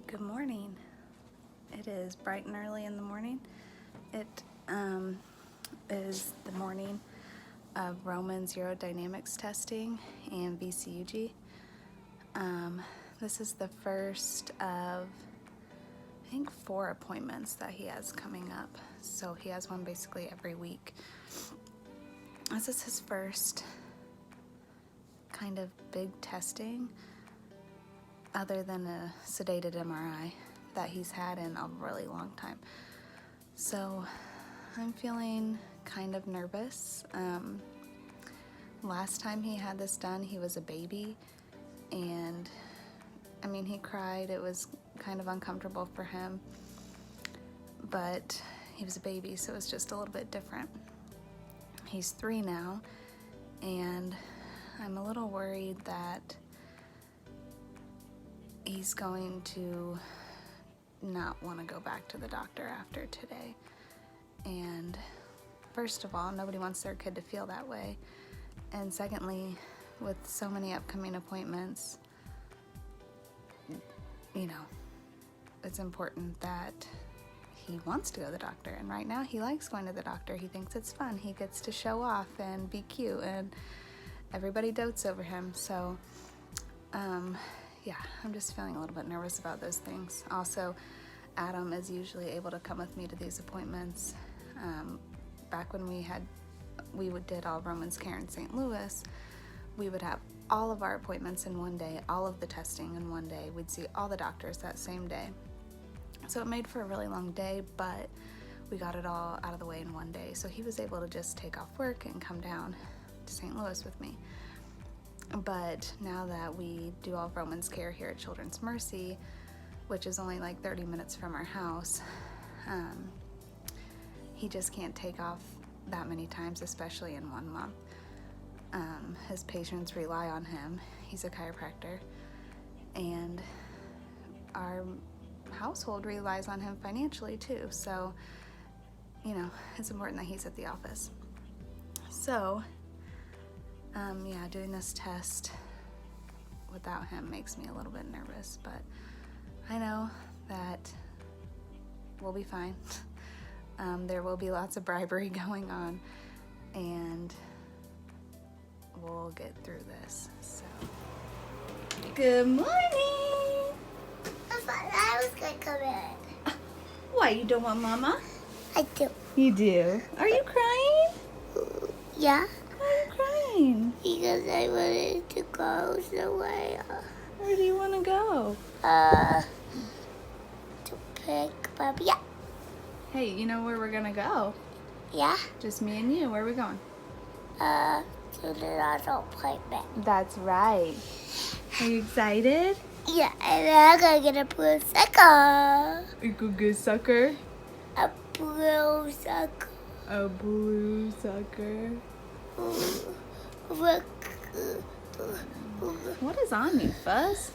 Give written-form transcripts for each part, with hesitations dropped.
Good morning. It is bright and early in the morning. It is the morning of Roman's Urodynamics testing and VCUG. This is the first of, I think, 4 appointments that he has coming up. So he has one basically every week. This is his first kind of big testing, other than a sedated MRI that he's had in a really long time. So I'm feeling kind of nervous. Last time he had this done, he was a baby, and I mean, he cried. It was kind of uncomfortable for him, but he was a baby, so it's just a little bit different. He's 3 now, and I'm a little worried that he's going to not want to go back to the doctor after today. And first of all, nobody wants their kid to feel that way. And secondly, with so many upcoming appointments, you know, it's important that he wants to go to the doctor. And right now he likes going to the doctor. He thinks it's fun. He gets to show off and be cute, and everybody dotes over him. So, yeah, I'm just feeling a little bit nervous about those things. Also, Adam is usually able to come with me to these appointments. Back when we did all Roman's care in St. Louis, we would have all of our appointments in one day, all of the testing in one day. We'd see all the doctors that same day. So it made for a really long day, but we got it all out of the way in one day. So he was able to just take off work and come down to St. Louis with me. But now that we do all of Roman's care here at Children's Mercy, which is only like 30 minutes from our house, he just can't take off that many times, especially in 1 month. His patients rely on him. He's a chiropractor, and our household relies on him financially too. So, you know, it's important that he's at the office. So, yeah, doing this test without him makes me a little bit nervous, but I know that we'll be fine. There will be lots of bribery going on, and we'll get through this. So, good morning. I thought I was gonna come in. Why, you don't want Mama? I do. You do. Are you crying? Yeah, Why are you crying? because I wanted to go somewhere. Where do you want to go? To pick Bobby up. Hey, you know where we're gonna go? Yeah. Just me and you. Where are we going? To the auto appointment. That's right. Are you excited? Yeah, and then I'm gonna get a blue sucker. You could get sucker. A blue sucker. A blue sucker. Look. What is on you, Fuzz?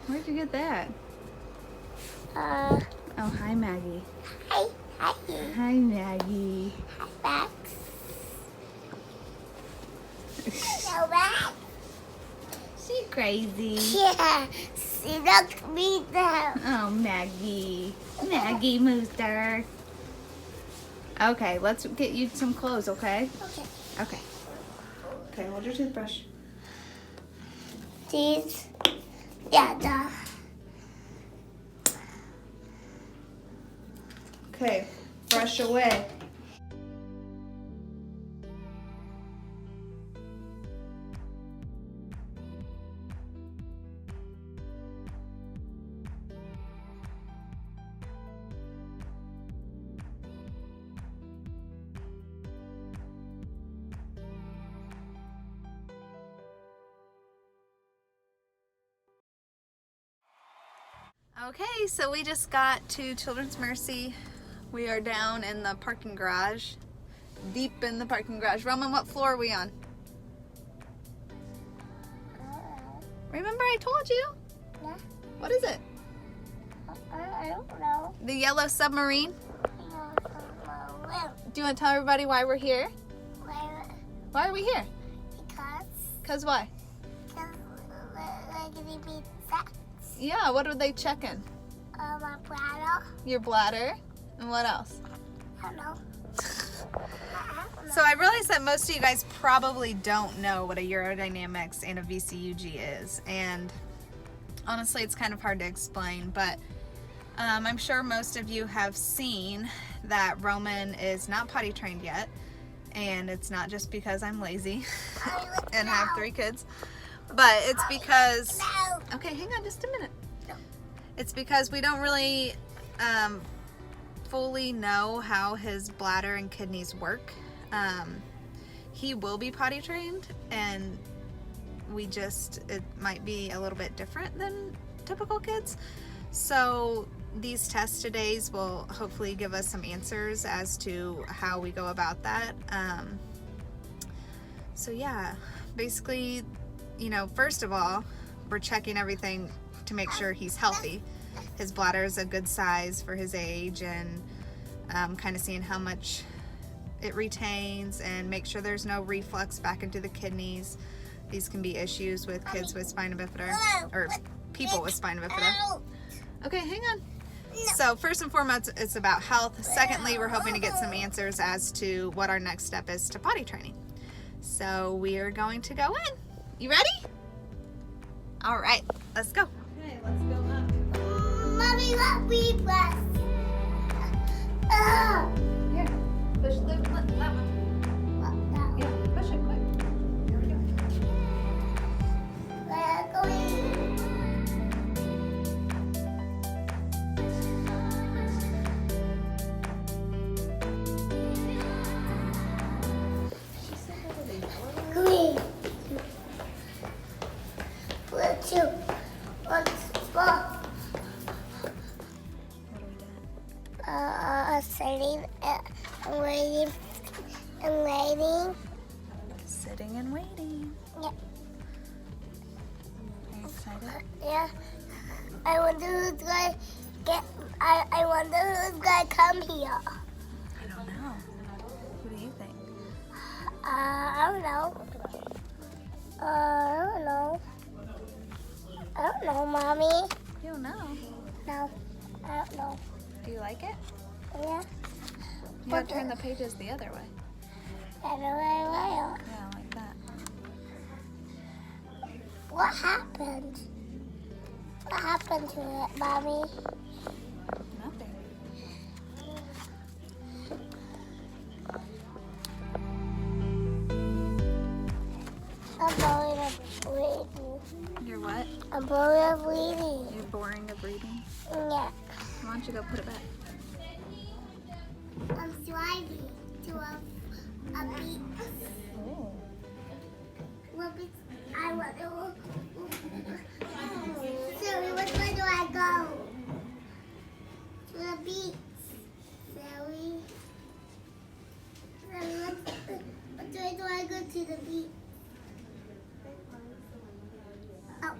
Where'd you get that? Oh, hi, Maggie. Hi. Hi, Maggie. Hi, Max. Hello, Max. She crazy. Yeah, she knocked me down. Oh, Maggie. Maggie Mooster. Okay, let's get you some clothes, okay? Okay. Okay. Okay, hold your toothbrush. These. Yeah, duh. Okay, brush away. Okay, so we just got to Children's Mercy. We are down in the parking garage, deep in the parking garage. Roman, what floor are we on? Remember I told you? Yeah. What is it? I don't know. The yellow submarine? Do you want to tell everybody why we're here? Why are we here? Because Because why? we're going to be sex. Yeah, what are they checking? My bladder. Your bladder. And what else? I don't know. So I realize that most of you guys probably don't know what a urodynamics and a VCUG is, and honestly it's kind of hard to explain, but I'm sure most of you have seen that Roman is not potty trained yet, and it's not just because I'm lazy and have 3 kids, but it's because, okay, hang on just a minute. It's because we don't really fully know how his bladder and kidneys work. He will be potty trained, and it might be a little bit different than typical kids. So these test days will hopefully give us some answers as to how we go about that. So yeah, basically, you know, first of all, we're checking everything to make sure he's healthy. His bladder is a good size for his age, and kind of seeing how much it retains and make sure there's no reflux back into the kidneys. These can be issues with kids with spina bifida, or people with spina bifida. Okay, hang on. So first and foremost, it's about health. Secondly, we're hoping to get some answers as to what our next step is to potty training. So we are going to go in. You ready? All right, let's go. Okay, let's go up. Mommy, let me press. Here, push that one. Yeah, push it quick. Here we go. We're going. Green. Blue, 2, 1, 4. Sitting and waiting and waiting. Sitting and waiting. Yeah. Are you excited? Yeah. I wonder who's gonna get. I wonder who's gonna come here. I don't know. Who do you think? I don't know. I don't know. I don't know, Mommy. You don't know. No, I don't know. Do you like it? Yeah. You gotta turn the pages the other way. I don't know. Yeah, like that. What happened? What happened to it, Mommy? Nothing. I'm bored of reading. You're what? I'm bored of reading. You're boring of reading? Yeah. Why don't you go put it back? I'm driving to a beach. Oh. What beach? I want to. Zoe, which way do I go? To the beach. Zoe. Zoe, which way do I go to the beach? Oh.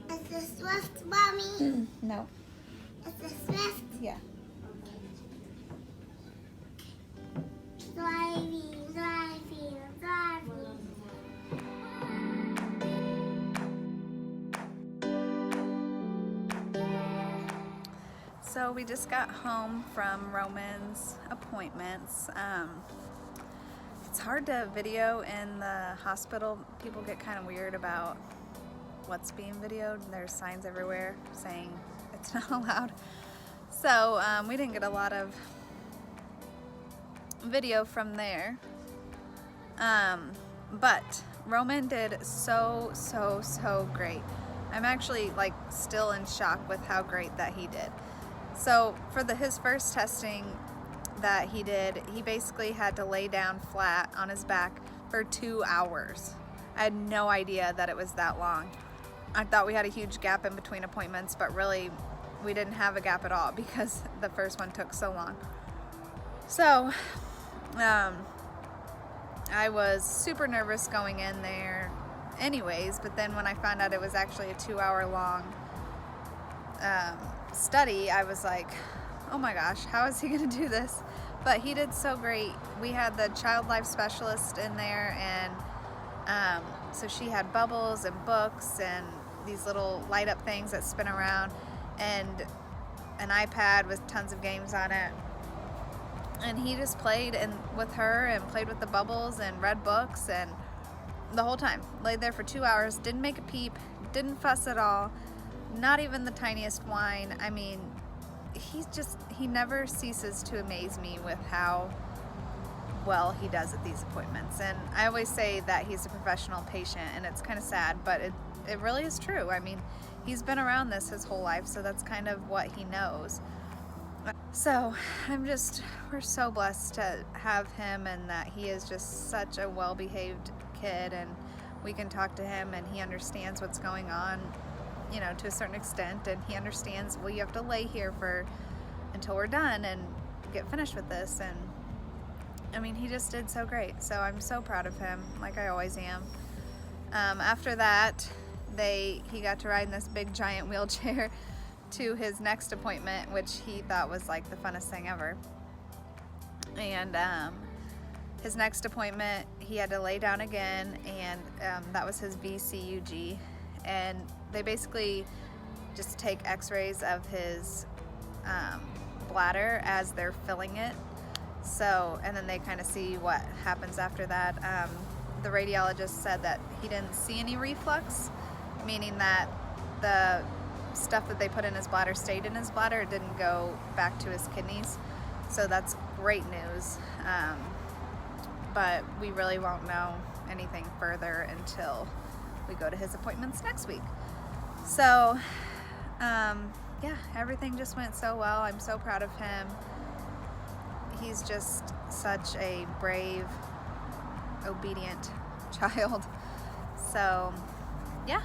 Is this Swift, Mommy? No. Is this Swift? Yeah. Driving. So we just got home from Roman's appointments. It's hard to video in the hospital. People get kind of weird about what's being videoed. There's signs everywhere saying it's not allowed. So we didn't get a lot of video from there. But Roman did so great. I'm actually like still in shock with how great that he did. So for his first testing that he did, he basically had to lay down flat on his back for 2 hours. I had no idea that it was that long. I thought we had a huge gap in between appointments, but really we didn't have a gap at all because the first one took so long. So I was super nervous going in there anyways, but then when I found out it was actually a 2-hour long study, I was like, oh my gosh, how is he gonna do this? But he did so great. We had the child life specialist in there, and so she had bubbles and books and these little light up things that spin around, and an iPad with tons of games on it. And he just played with her and played with the bubbles and read books, and the whole time laid there for 2 hours, didn't make a peep, didn't fuss at all, not even the tiniest whine. I mean, he never ceases to amaze me with how well he does at these appointments. And I always say that he's a professional patient, and it's kind of sad, but it really is true. I mean, he's been around this his whole life, so that's kind of what he knows. So we're so blessed to have him, and that he is just such a well-behaved kid, and we can talk to him and he understands what's going on, you know, to a certain extent, and he understands, well, you have to lay here until we're done and get finished with this. And I mean, he just did so great. So I'm so proud of him, like I always am. After that, he got to ride in this big giant wheelchair to his next appointment, which he thought was like the funnest thing ever. And his next appointment, he had to lay down again, and that was his VCUG. And they basically just take x-rays of his bladder as they're filling it. So, and then they kind of see what happens after that. The radiologist said that he didn't see any reflux, meaning that the stuff that they put in his bladder stayed in his bladder. It didn't go back to his kidneys. So that's great news. But we really won't know anything further until we go to his appointments next week. So, yeah, everything just went so well. I'm so proud of him. He's just such a brave, obedient child. So, yeah,